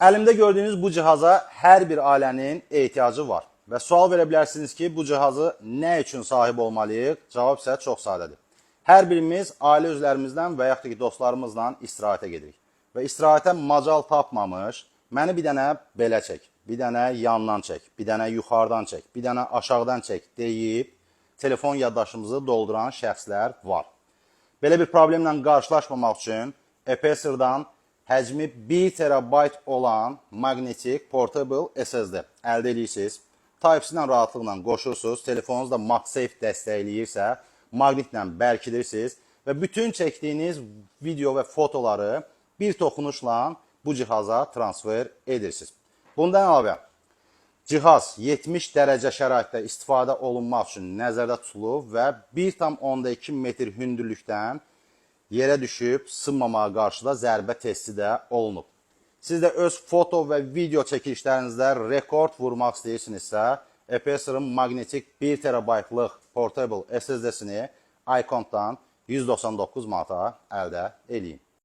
Əlimdə gördüyünüz bu cihaza hər bir ailənin ehtiyacı var. Və sual verə bilərsiniz ki, bu cihazı nə üçün sahib olmalıyıq? Cavab isə çox sadədir. Hər birimiz ailə üzvlərimizdən və yaxud da ki, dostlarımızla istirahətə gedirik. Və istirahətə macal tapmamış, məni bir dənə belə çək, bir dənə yandan çək, bir dənə yuxarıdan çək, bir dənə aşağıdan çək deyib, telefon yaddaşımızı dolduran şəxslər var. Belə bir problemlə qarşılaşmamaq üçün Aperser'dan həcmi 1 terabayt olan Magnetic Portable SSD əldə edirsiniz. Type-C ilə rahatlıqla qoşursunuz. Telefonunuz da MagSafe dəstəkləyirsə, maqnitlə bərkilirsiniz və bütün çəkdiyiniz video və fotoları bir toxunuşla bu cihaza transfer edirsiniz. Bundan əlavə, cihaz 70 dərəcə şəraitdə istifadə olunmaq üçün nəzərdə tutulub və 1,2 metr hündürlükdən yerə düşüb sınmamağa qarşı da zərbə testi də olunub. Siz də öz foto və video çəkilişlərinizdə rekord vurmaq istəyirsinizsə, Aperser'ın Magnetic 1 terabaytlıq Portable SSD-sini iContdan 199 manata əldə edin.